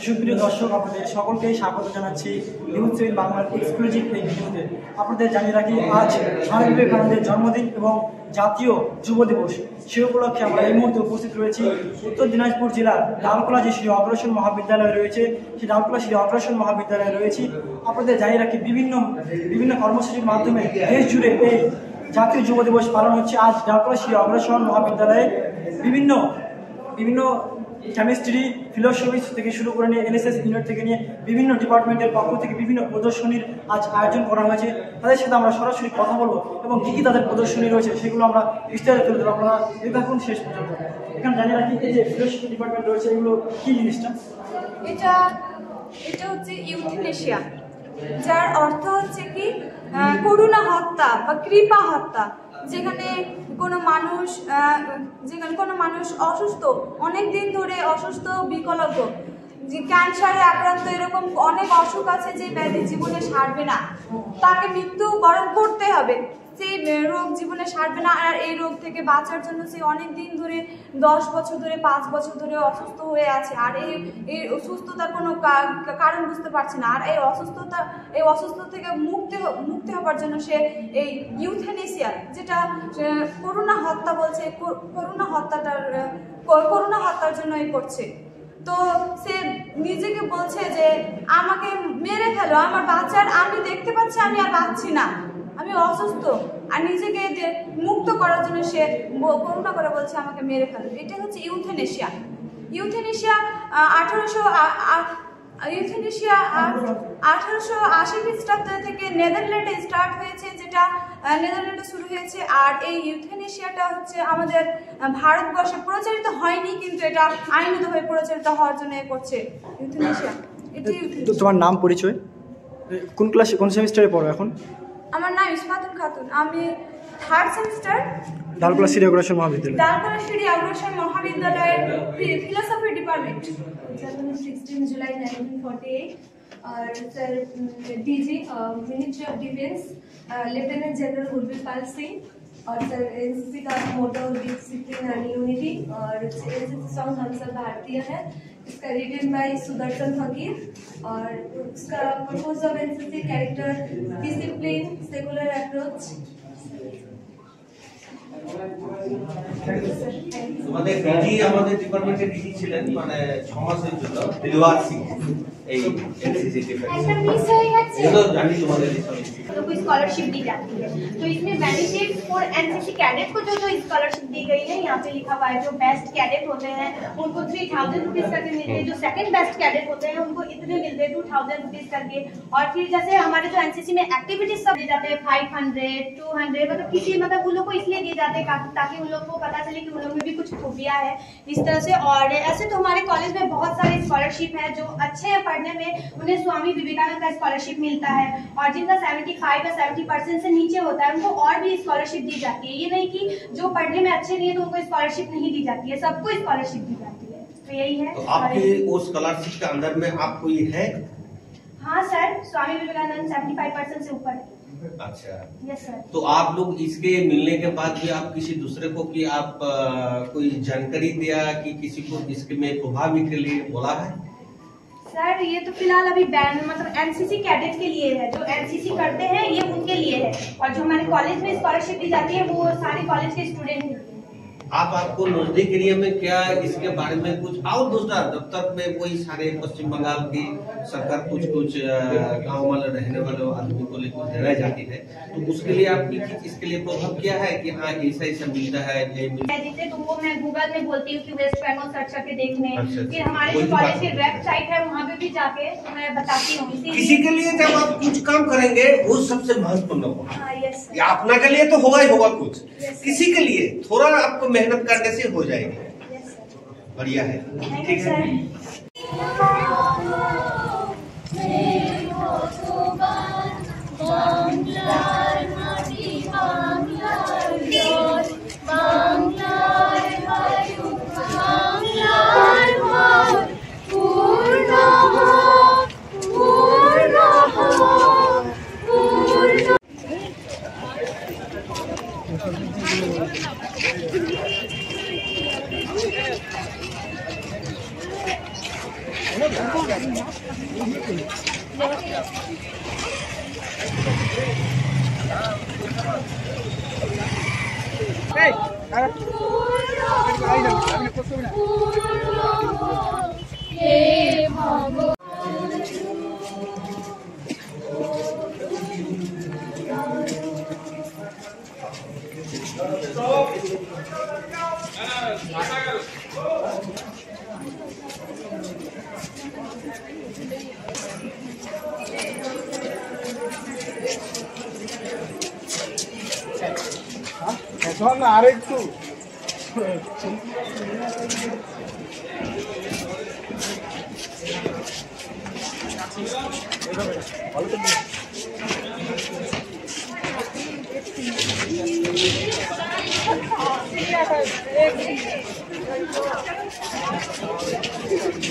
সুপ্রিয় দর্শক, আপনাদের সকলকেই স্বাগত জানাচ্ছি নিউজ সেভেন বাংলার এক্সক্লুসিভ এই ভিডিওতে। আপনাদের জানিয়ে রাখি, আজ স্বামী বিবেকানন্দের জন্মদিন এবং জাতীয় যুব দিবস। সে উপলক্ষে আমরা এই মুহূর্তে উপস্থিত রয়েছি উত্তর দিনাজপুর জেলার ডালখোলা যে শ্রী অগ্রসর মহাবিদ্যালয় রয়েছে, সেই ডালখোলা শ্রী অগ্রসর মহাবিদ্যালয়ে রয়েছি। আপনাদের জানিয়ে রাখি, বিভিন্ন কর্মসূচির মাধ্যমে দেশ জুড়ে এই জাতীয় যুব দিবস পালন হচ্ছে। আজ ডালখোলা শ্রী অগ্রসর মহাবিদ্যালয়ে বিভিন্ন কেমিস্ট্রি, ফিলোসফি থেকে শুরু করে নিয়ে এনএসএস ইউনিট থেকে নিয়ে বিভিন্ন ডিপার্টমেন্টের পক্ষ থেকে বিভিন্ন প্রদর্শনীর আজ আয়োজন করা হয়েছে। তাদের সাথে আমরা সরাসরি কথা বলবো এবং কী কী তাদের প্রদর্শনী রয়েছে সেগুলো আমরা বিস্তারিত তুলে ধরবো। আপনারা দেখুন শেষ পর্যন্ত। এখানে জানিয়ে রাখি, এই যে ফিলোসফি ডিপার্টমেন্ট রয়েছে, এগুলো কী জিনিসটা? এটা হচ্ছে ইউথেনেশিয়া, যার অর্থ হচ্ছে কি করুণা হত্যা বা কৃপা হত্যা। যেখানে কোনো মানুষ অসুস্থ, অনেক দিন ধরে অসুস্থ, বিকলাঙ্গ, যে ক্যান্সারে আক্রান্ত, এরকম অনেক অসুখ আছে যে ব্যাধি জীবনে সারবে না, তাকে মৃত্যুবরণ করতে হবে। সেই রোগ জীবনে সারবে না, আর এই রোগ থেকে বাঁচার জন্য সে অনেক দিন ধরে 10 বছর ধরে 5 বছর ধরে অসুস্থ হয়ে আছে, আর এই অসুস্থতার কোনো কারণ বুঝতে পারছে না। আর এই অসুস্থ থেকে মুক্তি হওয়ার জন্য সে এই ইউথেনেসিয়া, যেটা করুণা হত্যা বলছে, করুণা হত্যার জন্য এই করছে। তো সে নিজেকে বলছে যে আমাকে মেরে ফেলো, আমার বাচ্চার, আমি দেখতে পাচ্ছি আমি আর বাঁচছি না, আমি অসুস্থ, আর নিজেকে মুক্ত করার জন্য সে করুণা করে বলছে আমাকে মেরে ফেলো। এটা হচ্ছে ইউথেনেশিয়া। 1880 খ্রিস্টাব্দ থেকে নেদারল্যান্ডে স্টার্ট হয়েছে, যেটা নেদারল্যান্ডে শুরু হয়েছে। আর এই ইউথেনেশিয়াটা হচ্ছে আমাদের ভারতবর্ষে প্রচারিত হয়নি, কিন্তু এটা আইনতভাবে প্রচারিত হওয়ার জন্য করছে ইউথেনেশিয়া। তোমার নাম, পরিচয়, কোন ক্লাসে, কোন সেমিস্টারে পড়ো এখন? আমার নাম ইসমাতুল খাতুন, আমি 3rd সেমিস্টার, ডালখোলা শ্রী অগ্রসর মহাবিদ্যালয়, মহাবিদ্যালয়ের ফিলোসফি ডিপার্টমেন্ট। 16 जुलाई 1948 और sir DG ministry of defence lieutenant general Gurbirpal Singh, और सर एनसीसी का मोटो डिसिप्लिन एंड यूनिटी, और एनसीसी सॉन्ग हम सब भारतीय है। इसका रिटन बाय सुदर्शन फकीर, और उसका purpose of NCC character discipline, secular approach. তোমাদের ডিজি, আমাদের ডিপার্টমেন্টের ডিজি ছিলেন মানে 6 মাসের জন্য দিলওয়ার সিং, এই एनसीसी डिफेंस। ऐसा मिस हो गया ये तो जानी तुम्हारे लिए तो कोई स्कॉलरशिप दी जाती है, तो इसमें बेनिफिट फॉर एनसीसी कैडेट को जो स्कॉलरशिप दी गई है, यहाँ पे लिखा हुआ है जो बेस्ट कैडेट होते हैं उनको 3000 रुपीज करके मिलते हैं, जो सेकंड बेस्ट कैडेट होते हैं उनको इतने मिलते हैं 2000 रुपीज करके। और फिर जैसे हमारे जो एनसीसी में एक्टिविटीज सब दिए जाते हैं 500, 200, मतलब किसी उन लोग को इसलिए दिए जाते हैं ताकि उन लोग को पता चले कि उन लोग में भी कुछ खूबियां है इस तरह से। और ऐसे तो हमारे कॉलेज में बहुत सारे स्कॉलरशिप है, जो अच्छे हैं पढ़ने में उन्हें स्वामी विवेकानंद का स्कॉलरशिप मिलता है, और जिनका 75 या 70% से नीचे होता है उनको और भी स्कॉलरशिप दी जाती है। ये नहीं कि जो पढ़ने में अच्छे नहीं है तो उनको स्कॉलरशिप नहीं दी जाती है, सबको स्कॉलरशिप दी जाती है। तो यही है। तो आपके वो स्कॉलरशिप के अंदर में आपको ये है? हाँ सर, स्वामी विवेकानंद 75% से ऊपर है। अच्छा, यस सर। तो आप लोग इसके मिलने के बाद भी आप किसी दूसरे को कि आप कोई जानकारी दिया कि किसी को इसके में प्रभावी के लिए बोला है? सर ये तो फिलहाल अभी बैन, मतलब एनसीसी कैडेट के लिए है, जो एनसीसी करते हैं ये उनके लिए है, और जो हमारे कॉलेज में स्कॉलरशिप दी जाती है वो सारे कॉलेज के स्टूडेंट हैं। आपको नजदीक एरिया में क्या इसके बारे में कुछ, और दूसरा दफ्तर में वही सारे पश्चिम बंगाल की सरकार कुछ गाँव वाले रहने वाले आदमी को लेकर देना जाती है, तो उसके लिए आपकी इसके लिए प्रभाव क्या है कि हाँ ऐसा ऐसा मिलता है? जैसे तो वो मैं गूगल में बोलती हूँ कि वेस्ट बंगाल सर्च करके देखने, अच्छा। फिर हमारे जो कॉलेज की वेबसाइट है वहाँ पे भी जाके तो मैं बताती हूँ। किसी के लिए जब आप कुछ काम करेंगे वो सबसे महत्वपूर्ण होगा। यस या अपना के लिए तो होगा ही होगा कुछ, किसी के लिए थोड़ा आपको मेहनत करने से हो जाएगी। बढ़िया है, ठीक है। আরেকটু ভালো